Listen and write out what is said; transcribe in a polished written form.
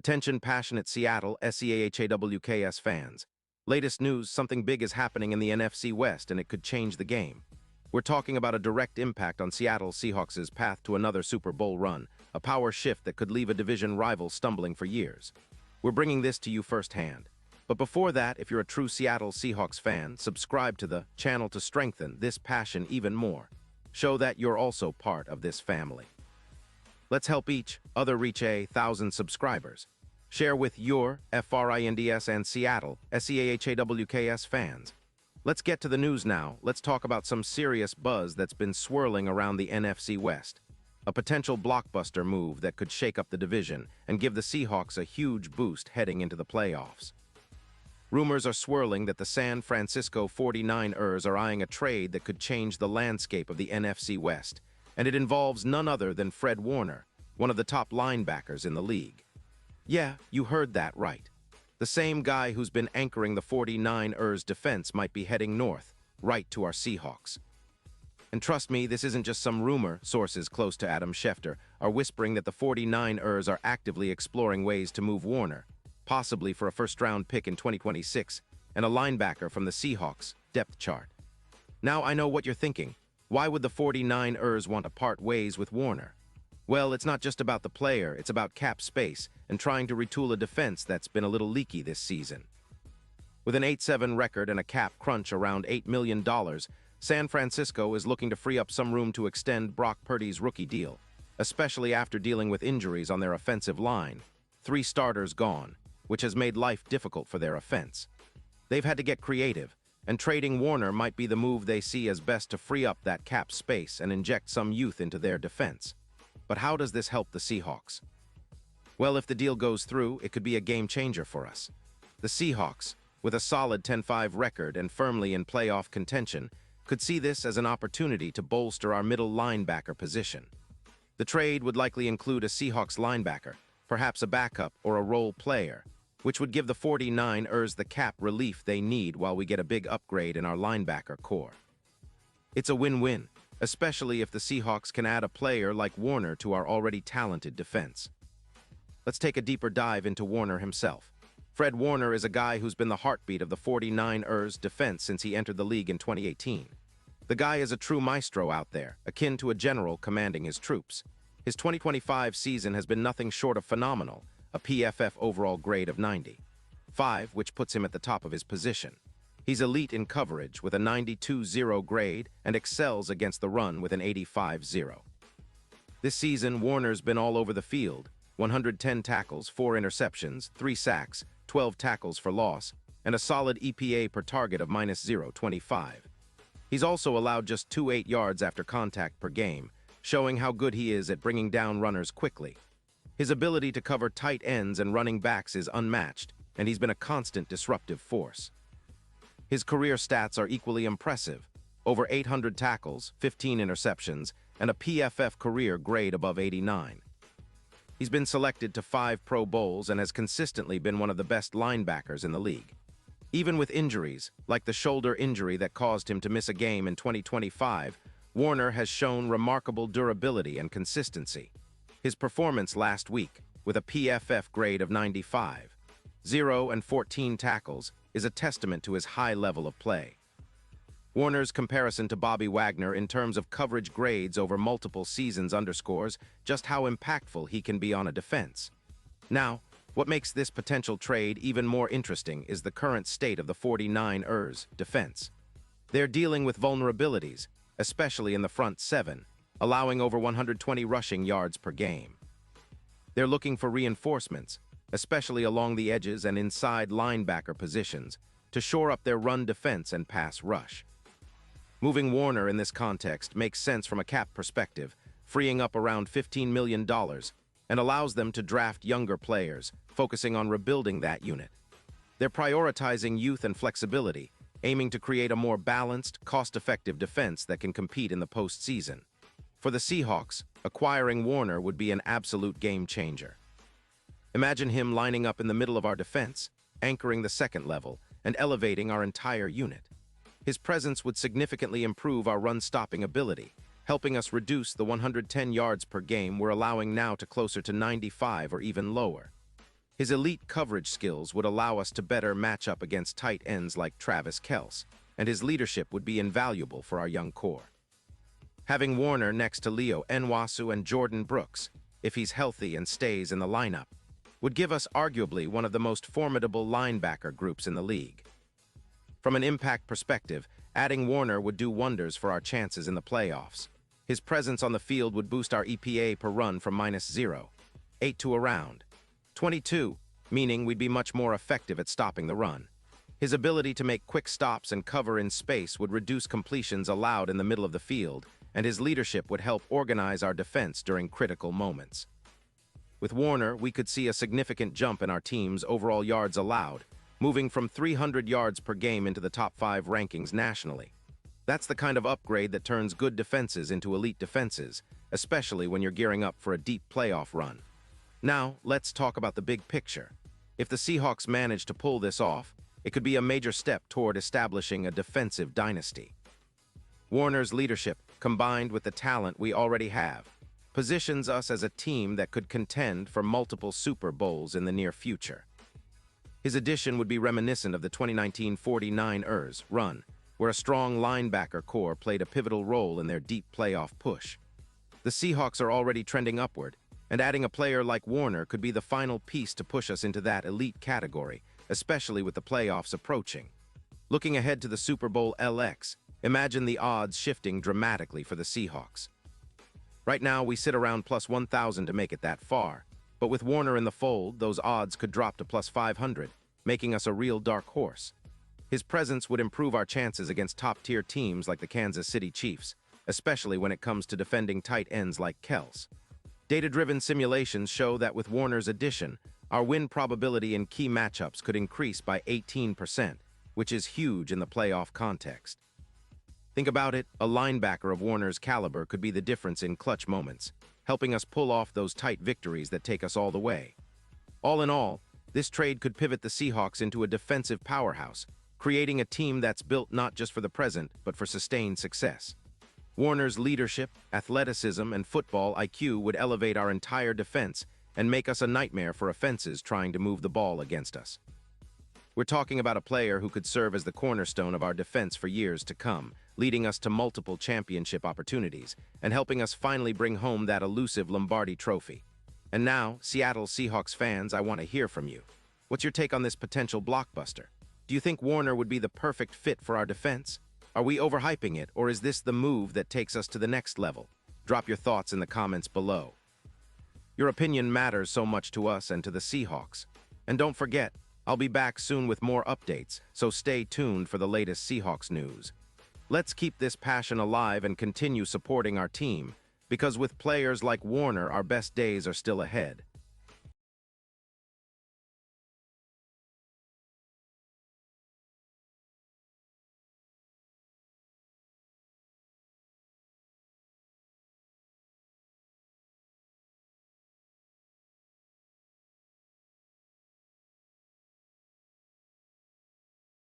Attention passionate Seattle SEAHAWKS fans. Latest news, something big is happening in the NFC West and it could change the game. We're talking about a direct impact on Seattle Seahawks' path to another Super Bowl run, a power shift that could leave a division rival stumbling for years. We're bringing this to you firsthand. But before that, if you're a true Seattle Seahawks fan, subscribe to the channel to strengthen this passion even more. Show that you're also part of this family. Let's help each other reach 1,000 subscribers. Share with your FRINDS and Seattle SEAHAWKS fans. Let's get to the news now. Let's talk about some serious buzz that's been swirling around the NFC West. A potential blockbuster move that could shake up the division and give the Seahawks a huge boost heading into the playoffs. Rumors are swirling that the San Francisco 49ers are eyeing a trade that could change the landscape of the NFC West, and it involves none other than Fred Warner, one of the top linebackers in the league. Yeah, you heard that right. The same guy who's been anchoring the 49ers defense might be heading north, right to our Seahawks. And trust me, this isn't just some rumor. Sources close to Adam Schefter are whispering that the 49ers are actively exploring ways to move Warner, possibly for a first-round pick in 2026, and a linebacker from the Seahawks depth chart. Now I know what you're thinking. Why would the 49ers want to part ways with Warner? Well, it's not just about the player, it's about cap space and trying to retool a defense that's been a little leaky this season. With an 8-7 record and a cap crunch around $8 million, San Francisco is looking to free up some room to extend Brock Purdy's rookie deal, especially after dealing with injuries on their offensive line. 3 starters gone, which has made life difficult for their offense. They've had to get creative, and trading Warner might be the move they see as best to free up that cap space and inject some youth into their defense. But how does this help the Seahawks? Well, if the deal goes through, it could be a game-changer for us. The Seahawks, with a solid 10-5 record and firmly in playoff contention, could see this as an opportunity to bolster our middle linebacker position. The trade would likely include a Seahawks linebacker, perhaps a backup or a role player, which would give the 49ers the cap relief they need while we get a big upgrade in our linebacker core. It's a win-win, especially if the Seahawks can add a player like Warner to our already talented defense. Let's take a deeper dive into Warner himself. Fred Warner is a guy who's been the heartbeat of the 49ers defense since he entered the league in 2018. The guy is a true maestro out there, akin to a general commanding his troops. His 2025 season has been nothing short of phenomenal, a PFF overall grade of 95, which puts him at the top of his position. He's elite in coverage with a 92-0 grade and excels against the run with an 85-0. This season, Warner's been all over the field, 110 tackles, 4 interceptions, 3 sacks, 12 tackles for loss, and a solid EPA per target of -0.25. He's also allowed just 2 yards after contact per game, showing how good he is at bringing down runners quickly. His ability to cover tight ends and running backs is unmatched, and he's been a constant disruptive force. His career stats are equally impressive: over 800 tackles, 15 interceptions, and a PFF career grade above 89. He's been selected to 5 Pro Bowls and has consistently been one of the best linebackers in the league. Even with injuries, like the shoulder injury that caused him to miss a game in 2025, Warner has shown remarkable durability and consistency. His performance last week, with a PFF grade of 95, 0 and 14 tackles, is a testament to his high level of play. Warner's comparison to Bobby Wagner in terms of coverage grades over multiple seasons underscores just how impactful he can be on a defense. Now, what makes this potential trade even more interesting is the current state of the 49ers defense. They're dealing with vulnerabilities, especially in the front 7, allowing over 120 rushing yards per game. They're looking for reinforcements, especially along the edges and inside linebacker positions, to shore up their run defense and pass rush. Moving Warner in this context makes sense from a cap perspective, freeing up around $15 million, and allows them to draft younger players, focusing on rebuilding that unit. They're prioritizing youth and flexibility, aiming to create a more balanced, cost-effective defense that can compete in the postseason. For the Seahawks, acquiring Warner would be an absolute game-changer. Imagine him lining up in the middle of our defense, anchoring the second level, and elevating our entire unit. His presence would significantly improve our run-stopping ability, helping us reduce the 110 yards per game we're allowing now to closer to 95 or even lower. His elite coverage skills would allow us to better match up against tight ends like Travis Kelce, and his leadership would be invaluable for our young core. Having Warner next to Leo Nwasu and Jordan Brooks, if he's healthy and stays in the lineup, would give us arguably one of the most formidable linebacker groups in the league. From an impact perspective, adding Warner would do wonders for our chances in the playoffs. His presence on the field would boost our EPA per run from -0.8 to around 22, meaning we'd be much more effective at stopping the run. His ability to make quick stops and cover in space would reduce completions allowed in the middle of the field, and his leadership would help organize our defense during critical moments. With Warner, we could see a significant jump in our team's overall yards allowed, moving from 300 yards per game into the top 5 rankings nationally. That's the kind of upgrade that turns good defenses into elite defenses, especially when you're gearing up for a deep playoff run. Now, let's talk about the big picture. If the Seahawks manage to pull this off, it could be a major step toward establishing a defensive dynasty. Warner's leadership, combined with the talent we already have, positions us as a team that could contend for multiple Super Bowls in the near future. His addition would be reminiscent of the 2019 49ers run, where a strong linebacker core played a pivotal role in their deep playoff push. The Seahawks are already trending upward, and adding a player like Warner could be the final piece to push us into that elite category, especially with the playoffs approaching. Looking ahead to the Super Bowl LX, imagine the odds shifting dramatically for the Seahawks. Right now, we sit around plus 1,000 to make it that far, but with Warner in the fold, those odds could drop to plus 500, making us a real dark horse. His presence would improve our chances against top-tier teams like the Kansas City Chiefs, especially when it comes to defending tight ends like Kelce. Data-driven simulations show that with Warner's addition, our win probability in key matchups could increase by 18%, which is huge in the playoff context. Think about it, a linebacker of Warner's caliber could be the difference in clutch moments, helping us pull off those tight victories that take us all the way. All in all, this trade could pivot the Seahawks into a defensive powerhouse, creating a team that's built not just for the present, but for sustained success. Warner's leadership, athleticism, and football IQ would elevate our entire defense and make us a nightmare for offenses trying to move the ball against us. We're talking about a player who could serve as the cornerstone of our defense for years to come, leading us to multiple championship opportunities and helping us finally bring home that elusive Lombardi trophy. And now, Seattle Seahawks fans, I want to hear from you. What's your take on this potential blockbuster? Do you think Warner would be the perfect fit for our defense? Are we overhyping it, or is this the move that takes us to the next level? Drop your thoughts in the comments below. Your opinion matters so much to us and to the Seahawks. And don't forget, I'll be back soon with more updates, so stay tuned for the latest Seahawks news. Let's keep this passion alive and continue supporting our team, because with players like Warner, our best days are still ahead.